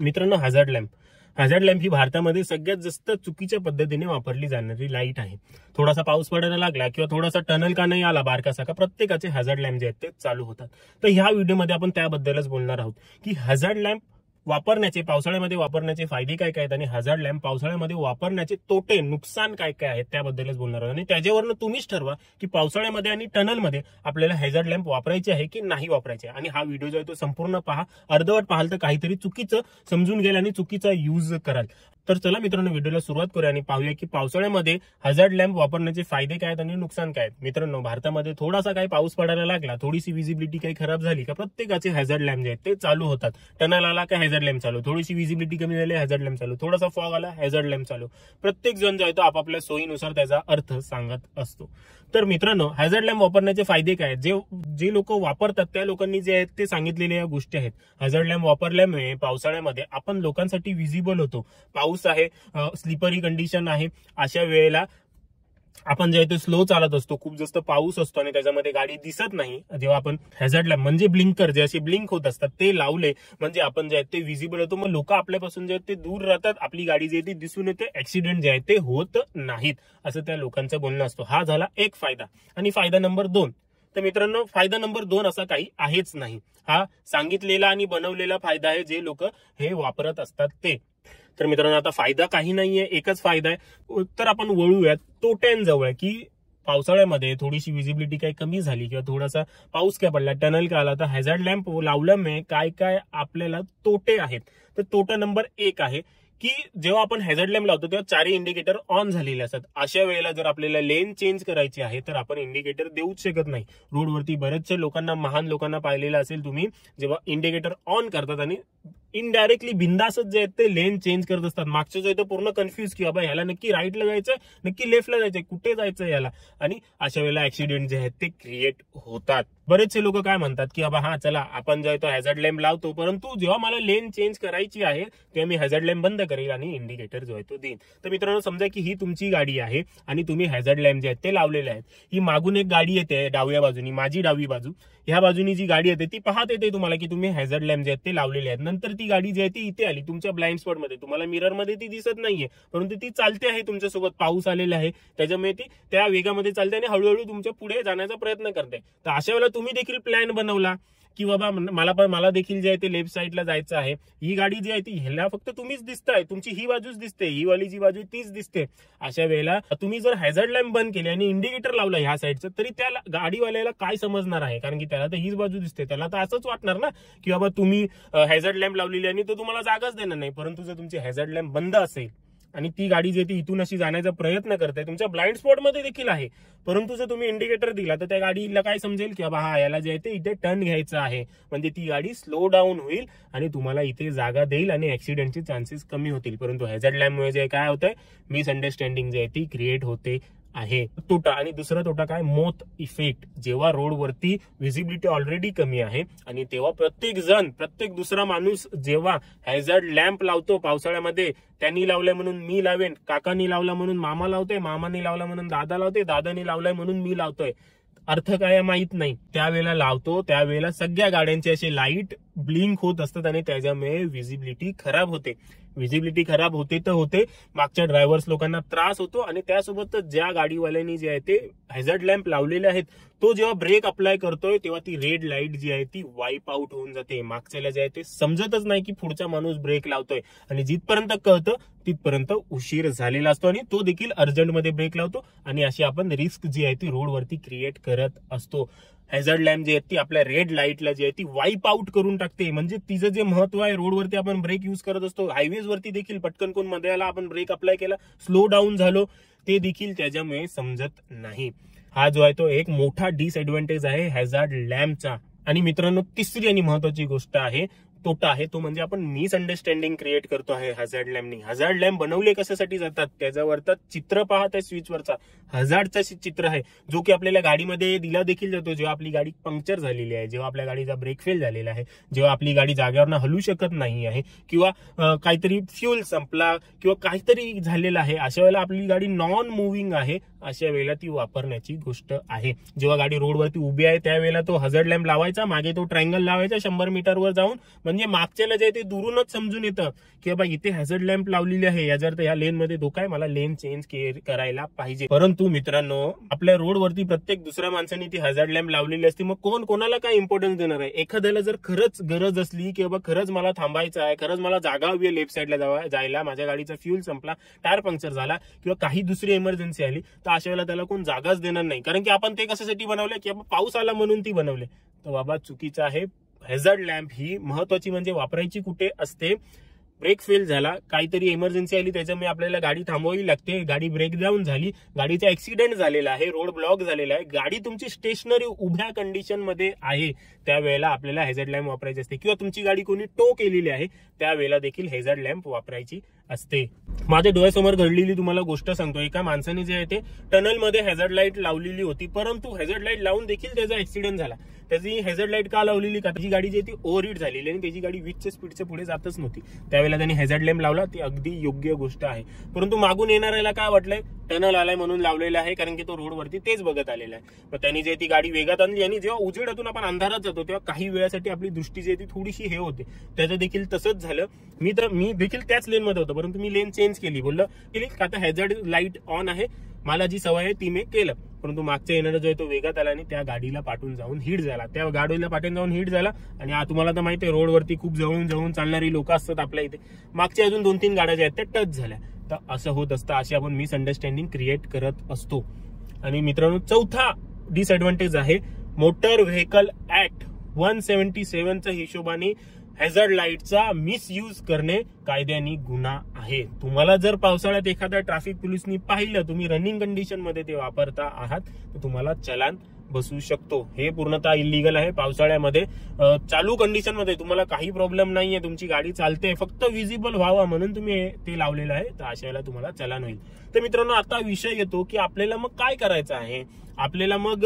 मित्रांनो, hazard lamp ही भारतामध्ये सगळ्यात जास्त चुकीच्या पद्धतीने वापरली जाणारी लाईट आहे. थोडासा पाऊस पडायला लागला किंवा थोडासा टनल का नाही आला बारकासा का प्रत्येकाचे हॅझार्ड लॅम्प जे आहेत ते चालू होतात. तर ह्या व्हिडिओमध्ये आपण त्याबद्दलच बोलणार आहोत की हॅझार्ड लॅम्प वापरण्याचे, पावसाळ्यामध्ये वापरण्याचे फायदे काय काय आहेत आणि हॅझार्ड लॅम्प पावसाळ्यामध्ये वापरण्याचे तोटे, नुकसान काय काय आहेत त्याबद्दलच बोलणार आहोत. आणि त्याच्यावरनं तुम्हीच ठरवा की पावसाळ्यामध्ये आणि टनलमध्ये आपल्याला हॅझार्ड लॅम्प वापरायचे आहे की नाही वापरायचे. आणि हा व्हिडिओ जो आहे तो संपूर्ण पहा. अर्धवट पाहाल तर काहीतरी चुकीचं समजून गेल आणि चुकीचा यूज कराल. तर चला मित्रांनो, व्हिडिओला सुरुवात करूया आणि पाहूया की पावसाळ्यामध्ये हॅझार्ड लॅम्प वापरण्याचे फायदे काय आहेत आणि नुकसान काय आहेत. मित्रांनो, भारतामध्ये थोडासा काही पाऊस पडायला लागला, थोडीशी विजिबिलिटी काही खराब झाली का प्रत्येकाचे हॅझार्ड लॅम्प जे आहेत ते चालू होतात. टनल आला का हॅझार्ड लॅम्प चालू, थोडीशी विजिबिलिटी कमी झाली हॅझार्ड लॅम्प चालू, थोडासा फॉग आला हॅझार्ड लॅम्प चालू. प्रत्येक जण जो आहे तो आपापल्या सोयीनुसार त्याचा अर्थ सांगत असतो. तर मित्रांनो, हॅझार्ड लॅम्प वापरण्याचे फायदे काय आहेत, जे लोक वापरतात त्या लोकांनी जे आहेत ते सांगितलेल्या गोष्टी आहेत. हॅझार्ड लॅम्प वापरल्यामुळे पावसाळ्यामध्ये आपण लोकांसाठी विजिबल होतो. पाऊस आहे, स्लिपरी कंडिशन आहे, अशा वेळेला आपण जे आहे ते स्लो चालत असतो, खूप जास्त पाऊस असतो आणि त्याच्यामध्ये गाडी दिसत नाही. जेव्हा आपण हॅझार्ड लॅम्प म्हणजे ब्लिंकर जे असे ब्लिंक होत असतात ते लावले म्हणजे आपण जे आहे ते विजिबल होतो. मग लोक आपल्यापासून जे ते दूर राहतात, आपली गाडी जे आहे ती दिसून येते, ऍक्सिडेंट जे आहे ते होत नाहीत असं त्या लोकांचं बोलणं असतो. हा झाला एक फायदा. आणि फायदा नंबर 2, तर मित्रांनो फायदा नंबर 2 असा काही आहेच नाही. हा सांगितलेला आणि बनवलेला फायदा आहे, जे लोक हे वापरत असतात ते. तर मित्रांनो, आता फायदा काही नाहीये, एकच फायदा आहे. तर आपण वळूयात तोट्यांजवळ की पावसाळ्यामध्ये थोडीशी विजिबिलिटी काही कमी झाली किंवा थोडासा पाऊस काय पडला, टनल काय आला, तर हॅझार्ड लॅम्प लावल्यामुळे काय काय आपल्याला तोटे आहेत. तर तोटा नंबर 1 आहे की जेव्हा आपण हॅझार्ड लॅम्प लावतो तेव्हा चारही इंडिकेटर ऑन झालेले असतात. अशा वेळेला जर आपल्याला लेन चेंज करायची आहे तर आपण इंडिकेटर देऊच शकत नाही. रोडवरती बरेचशा लोकांना, महान लोकांना पाहिलेलं असेल तुम्ही, जेव्हा इंडिकेटर ऑन करतात आणि इनडायरेक्टली बिंदासच जे आहेत ते लेन चेंज करत असतात. मागचं जे आहे ते पूर्ण कन्फ्युज की बाबा ह्याला नक्की राईटला जायचंय, नक्की लेफ्टला जायचंय, कुठे जायचं याला. आणि अशा वेळेला ऍक्सिडेंट जे आहेत ते क्रिएट होतात. बरेचसे लोक काय म्हणतात की बाबा हा चला आपण जो आहे तो हॅझार्ड लॅम्प लावतो, परंतु जेव्हा मला लेन चेंज करायची आहे तेव्हा मी हॅझार्ड लॅम्प बंद करेल आणि इंडिकेटर जो आहे तो देईन. तर मित्रांनो, समजा की ही तुमची गाडी आहे आणि तुम्ही हॅझार्ड लॅम्प जे आहेत ते लावलेले आहेत. ही मागून एक गाडी येते डाव्या बाजूनी, माझी डावी बाजू, ह्या बाजूनी जी गाडी येते ती पाहत येते तुम्हाला की तुम्ही हॅझार्ड लॅम्प जे आहेत ते लावलेले आहेत. नंतर ती गाडी जी आहे ती इथे आली तुमच्या ब्लाइंड स्पॉट मध्ये, तुम्हाला मिरर मध्ये ती दिसत नाहीये परंतु ती चालते आहे तुमच्यासोबत, पाऊस आलेला आहे त्याच्यामुळे ती त्या वेगामध्ये चालते आणि हळूहळू तुमच्या पुढे जाण्याचा प्रयत्न करते. तर अशा वेळेला तुम्ही देखील प्लॅन बनवला की बाबा मला देखील जे आहे ते लेफ्ट साईडला जायचं आहे. ही गाडी जी आहे ती ह्याला फक्त तुम्हीच दिसताय, तुमची ही बाजूच दिसते, ही वाली जी बाजू तीच दिसते. अशा वेळेला तुम्ही जर हॅझार्ड लॅम्प बंद केले आणि इंडिकेटर लावला ह्या साईडचं, तरी त्या गाडीवाल्याला काय समजणार आहे, कारण की त्याला तर हीच बाजू दिसते. त्याला तर असंच वाटणार ना की बाबा तुम्ही हॅझार्ड लॅम्प लावलेली आणि तो तुम्हाला जागाच देणार नाही. परंतु जर तुमची हॅझार्ड लॅम्प बंद असेल आणि ती गाडी जी ती इथून अशी जाण्याचा प्रयत्न करते, तुमच्या ब्लाइंड स्पॉट मध्ये देखील आहे, परंतु जर तुम्ही इंडिकेटर दिला तर त्या गाडीला काय समजेल की बाबा हा याला जे आहे ते इथे टर्न घ्यायचं आहे, म्हणजे ती गाडी स्लो डाऊन होईल आणि तुम्हाला इथे जागा देईल आणि ऍक्सिडेंटचे चान्सेस कमी होतील. परंतु हॅझार्ड लॅम्पमुळे जे काय होतंय, मिसअंडरस्टँडिंग जी आहे ती क्रिएट होते आहे. तोटा. आणि दुसरा तोटा काय, मोथ इफेक्ट. जेव्हा रोडवरती व्हिजिबिलिटी ऑलरेडी कमी आहे आणि तेव्हा प्रत्येक दुसरा माणूस जेव्हा हॅझार्ड लॅम्प लावतो पावसाळ्यामध्ये, त्यांनी लावलाय म्हणून मी लावेन, काकांनी लावला म्हणून मामा लावतोय, मामांनी लावला म्हणून दादा लावतोय, दादानी लावलाय म्हणून मी लावतोय, अर्थ काय माहित नाही. त्यावेळेला लावतो त्यावेळेला सगळ्या गाड्यांचे असे लाईट ब्लिंक होत असतात आणि त्याच्यामुळे व्हिजिबिलिटी खराब होते. व्हिजिबिलिटी खराब होते तर होते, मागच्या ड्रायव्हर्स लोकांना त्रास होतो आणि त्यासोबतच ज्या गाडीवाल्यांनी जे आहे ते हॅझार्ड लॅम्प लावलेले आहेत, तो जेव्हा ब्रेक अप्लाय करतोय तेव्हा ती रेड लाईट जी आहे ती वाईप आउट होऊन जाते. मागच्याला जे आहे ते समजतच नाही की पुढचा माणूस ब्रेक लावतोय आणि जिथपर्यंत कळतं तिथपर्यंत उशीर झालेला असतो आणि तो देखील अर्जंटमध्ये ब्रेक लावतो आणि अशी आपण रिस्क जी आहे ती रोडवरती क्रिएट करत असतो. हॅझार्ड लॅम्प जी आहे ती आपल्या रेड लाईटला जी आहे ती वाईप आउट करून टाकते. म्हणजे तिचं जे महत्व आहे, रोडवरती आपण ब्रेक युज करत असतो, हायवेज वरती देखील पटकन कोण मध्ये आला आपण ब्रेक अप्लाय केला, स्लो डाऊन झालो, ते देखील त्याच्यामुळे समजत नाही. हा जो आहे तो एक मोठा डिसएडव्हान्टेज आहे हॅझार्ड लॅम्पचा. आणि मित्रांनो, तिसरी आणि महत्वाची गोष्ट आहे, तोटा आहे, तो म्हणजे आपण मिसअंडरस्टँडिंग क्रिएट करतो आहे हॅझार्ड लॅम्पनी. हॅझार्ड लॅम्प बनवले कशासाठी जातात, त्याच्यावरचा चित्र पाहत आहे स्विचवरचा, हॅझार्डचा चित्र आहे, जो की आपल्याला गाडीमध्ये दिला देखील जातो. जेव्हा आपली गाडी पंक्चर झालेली आहे, जेव्हा आपल्या गाडीचा ब्रेक फेल झालेला आहे, जेव्हा आपली गाडी जागेवरनं हलू शकत नाही आहे किंवा काहीतरी फ्युल संपला किंवा काहीतरी झालेलं आहे, अशा वेळेला आपली गाडी नॉन मुव्हिंग आहे, अशा वेळेला ती वापरण्याची गोष्ट आहे. जेव्हा गाडी रोडवरती उभी आहे त्यावेळेला तो हॅझार्ड लॅम्प लावायचा, मागे तो ट्रायंगल लावायचा 100 मीटरवर जाऊन, म्हणजे मागच्याला जे ते दुरूनच समजून येतं की बाबा इथे हॅझर्ड लॅम्प लावलेली आहे, या जर या लेन मध्ये धोका आहे, मला लेन चेंज करायला पाहिजे. परंतु मित्रांनो, आपल्या रोडवरती प्रत्येक दुसऱ्या माणसाने ती हॅझर्ड लॅम्प लावलेली असते. मग कोण कोणाला काय इम्पॉर्टन्स देणार आहे? एखाद्याला जर खरंच गरज असली की बाबा खरंच मला थांबायचं आहे, खरंच मला जागा हवी आहे लेफ्ट साईडला जायला, माझ्या गाडीचा फ्यूल संपला, टायर पंक्चर झाला किंवा काही दुसरी इमर्जन्सी आली, तर अशा वेळेला त्याला कोण जागाच देणार नाही. कारण की आपण ते कशासाठी बनवले की पाऊस आला म्हणून ती बनवले. तर बाबा चुकीचं आहे. हॅझर्ड लॅम्प ही महत्वाची म्हणजे वापरायची कुठे असते? ब्रेक फेल झाला, काहीतरी इमर्जन्सी आली, त्याच्यामुळे आपल्याला गाडी थांबवावी लागते, गाडी ब्रेकडाऊन झाली, गाडीचा ऍक्सिडेंट झालेला आहे, रोड ब्लॉक झालेला आहे, गाडी तुमची स्टेशनरी उभ्या कंडिशन मध्ये आहे, त्यावेळेला आपल्याला हॅझर्ड लॅम्प वापरायची असते. किंवा तुमची गाडी कोणी टो केलेली आहे, त्यावेळेला देखील हॅझर्ड लॅम्प वापरायची असते. माझ्या डोळ्यासमोर घडलेली तुम्हाला गोष्ट सांगतो. एका माणसाने जे आहे ते टनलमध्ये हॅझर्ड लाईट लावलेली होती, परंतु हॅझर्ड लाईट लावून देखील त्याचा ऍक्सिडेंट झाला. त्याची हॅझर्ड लाईट का लावलेली? का त्याची गाडी जी आहे ती ओव्हरहीट झालेली आणि त्याची गाडी 20च्या स्पीडच्या पुढे जातच नव्हती. त्यावेळेला त्यांनी हॅझर्ड लॅम्प लावला, ती अगदी योग्य गोष्ट आहे. परंतु मागून येणाऱ्याला काय वाटलंय? टनल आलाय म्हणून लावलेला आहे, कारण की तो रोडवरती तेच बघत आलेला आहे. मग त्यांनी जे ती गाडी वेगात आणली आणि जेव्हा उजेडातून आपण अंधारात जातो तेव्हा काही वेळासाठी आपली दृष्टी जी आहे ती थोडीशी हे होते. त्याचं देखील तसंच झालं. मी देखील त्याच लेन मध्ये होतो, परंतु मी लेन चेंज केली. बोललं की आता हॅझर्ड लाईट ऑन आहे, मला जी सवय आहे ती मी केलं. परंतु मागच्या येणारा जो आहे तो वेगात आला आणि त्या गाडीला पाठून जाऊन हिट झाला. त्या गाडीला पाठून जाऊन हिट झाला. आणि तुम्हाला तर माहिती आहे, रोडवरती खूप जवळून चालणारी लोक असतात आपल्या इथे. मागच्या अजून 2-3 गाड्या ज्या आहेत त्या टच झाल्या. तर असं होत असतं, अशी आपण मिसअंडरस्टँडिंग क्रिएट करत असतो. आणि मित्रांनो, चौथा डिसएडव्हान्टेज आहे मोटर व्हेकल ऍक्ट 177च्या हिशोबाने हॅझर्ड लाईटचा मिसयूज करणे कायद्याने गुन्हा आहे. तुम्हाला जर पावसाळ्यात एखाद्या ट्रॅफिक पोलिसनी पाहिलं, तुम्ही रनिंग कंडिशन मध्ये ते वापरता आहात, तर तुम्हाला चलान बसू शकतो. हे पूर्णतः इलिगल आहे. पावसाळ्यामध्ये चालू कंडिशन मध्ये तुम्हाला काही प्रॉब्लेम नाहीये, तुमची गाडी चालते, फक्त विजिबल व्हावा म्हणून तुम्ही ते लावलेलं आहे, तर अशा वेळेला तुम्हाला चलान होईल. तर मित्रांनो, आता विषय येतो की आपल्याला मग काय करायचं आहे. आपल्याला मग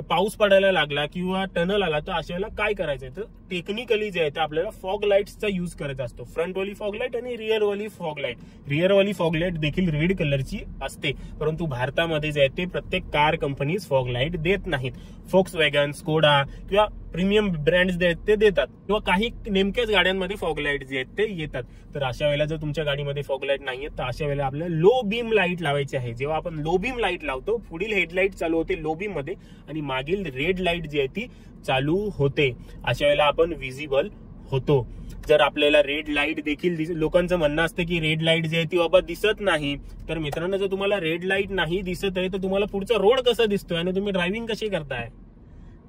पाऊस पडायला लागला किंवा टनल आला, तर अशा वेळेला काय करायचंय? तर टेक्निकली जे आहे ते आपल्याला फॉग लाईट्सचा यूज करायचा असतो. फ्रंटवाली फॉग लाईट आणि रिअरवाली फॉग लाईट. रिअरवाली फॉग लाईट देखील रेड कलरची असते, परंतु भारतामध्ये जे आहे ते प्रत्येक कार कंपनीज फॉग लाईट देत नाहीत. फोक्सवॅगन, स्कोडा किंवा प्रीमियम ब्रँड्स जे आहेत ते देतात, किंवा काही नेमक्याच गाड्यांमध्ये फॉग लाईट जे आहेत ते येतात. तर अशा वेळेला जर तुमच्या गाडीमध्ये फॉग लाईट नाहीये, तर अशा वेळेला आपल्याला लो बीम लाईट लावायची आहे. जेव्हा आपण लो बीम लाईट लावतो, पुढील हेडलाईट चालू होते लो बीम मध्ये आणि मागील रेड लाईट जी आहे ती चालू होते. अशा वेळेला आपण विजिबल होतो. जर आपल्याला रेड लाईट देखील लोकांचं म्हणणं असतं की रेड लाईट जी आहे ती बाबा दिसत नाही, तर मित्रांनो, जर तुम्हाला रेड लाईट नाही दिसत आहे, तर तुम्हाला पुढचा रोड कसा दिसतोय आणि तुम्ही ड्रायव्हिंग कशी करताय?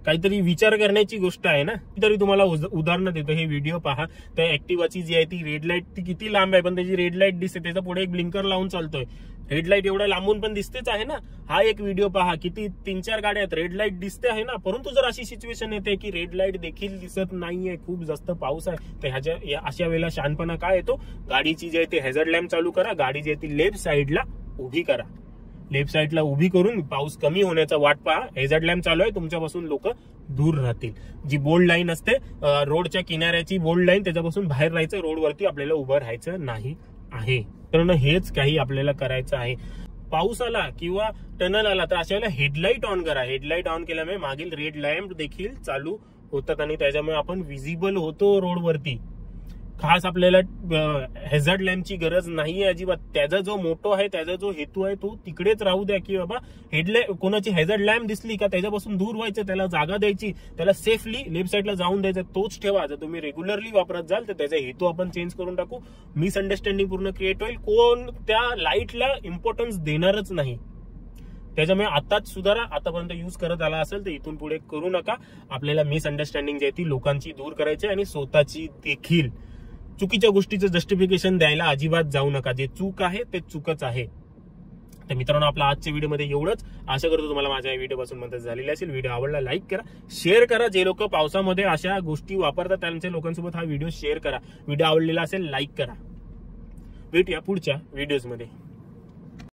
काहीतरी विचार करण्याची गोष्ट आहे ना. तरी तुम्हाला उदाहरण देतो, हे व्हिडिओ पहा. त्या ऍक्टिवाची जी आहे ती रेड लाईट ती किती लांब आहे, पण त्याची रेड लाईट दिसते, त्याचा पुढे एक ब्लिंकर लावून चालतोय. रेड लाईट एवढ्या लांबून पण दिसतेच आहे ना. हा एक व्हिडिओ पहा, किती 3-4 गाड्या आहेत, रेड लाईट दिसते आहे ना. परंतु जर अशी सिच्युएशन येते की रेड लाईट देखील दिसत नाहीये, खूप जास्त पाऊस आहे, तर अशा वेळेला शहाणपणा काय येतो? गाडीची जी आहे ती हॅझर्ड लॅम्प चालू करा, गाडी जी आहे ती लेफ्ट साईडला उभी करा. लेफ्ट साईडला उभी करून पाऊस कमी होण्याचा वाट पहा. हॅझर्ड लॅम्प चालू आहे, तुमच्यापासून लोक दूर राहतील. जी बोल्ड लाईन असते रोडच्या किनाऱ्याची बोल्ड लाईन, त्याच्यापासून बाहेर राहायचं, रोडवरती आपल्याला उभं राहायचं नाही आहे. तर हेच काही आपल्याला करायचं आहे. पाऊस आला किंवा टनल आला तर अशा वेळेला हेडलाईट ऑन करा. हेडलाईट ऑन केल्यामुळे मागील रेड लॅम्प देखील चालू होतात आणि त्याच्यामुळे आपण विजिबल होतो रोडवरती. खास आपल्याला हॅझर्ड लॅम्पची गरज नाहीये अजिबात. त्याचा जो मोटो आहे, त्याचा जो हेतू आहे तो तिकडेच राहू द्या की बाबा हेडलॅम्प, कोणाची हॅझर्ड लॅम्प दिसली का त्याच्यापासून दूर व्हायचं, त्याला जागा द्यायची, त्याला सेफली लेफ्ट साईडला जाऊन द्यायचं, तोच ठेवा. जर तुम्ही रेग्युलरली वापरत जाल तर त्याचा हेतू आपण चेंज करून टाकू, मिसअंडरस्टँडिंग पूर्ण क्रिएट होईल, कोण त्या लाईटला इम्पॉर्टन्स देणारच नाही. त्याच्यामुळे आताच सुधारा. आतापर्यंत युज करत आला असेल तर इथून पुढे करू नका. आपल्याला मिसअंडरस्टँडिंग जी आहे ती लोकांची दूर करायची आणि स्वतःची देखील. चुकीच्या गोष्टीचं जस्टिफिकेशन द्यायला अजिबात जाऊ नका. जे चूक आहे ते चूकच आहे. तर मित्रांनो, आपल्या आजच्या व्हिडिओमध्ये एवढंच. आशा करतो तुम्हाला माझ्या व्हिडिओपासून मदत झालेली असेल. व्हिडिओ आवडला लाईक करा, शेअर करा. जे लोक पावसामध्ये अशा गोष्टी वापरतात त्यांच्या लोकांसोबत हा व्हिडिओ शेअर करा. व्हिडिओ आवडलेला असेल लाईक करा. भेटूया पुढच्या व्हिडिओजमध्ये.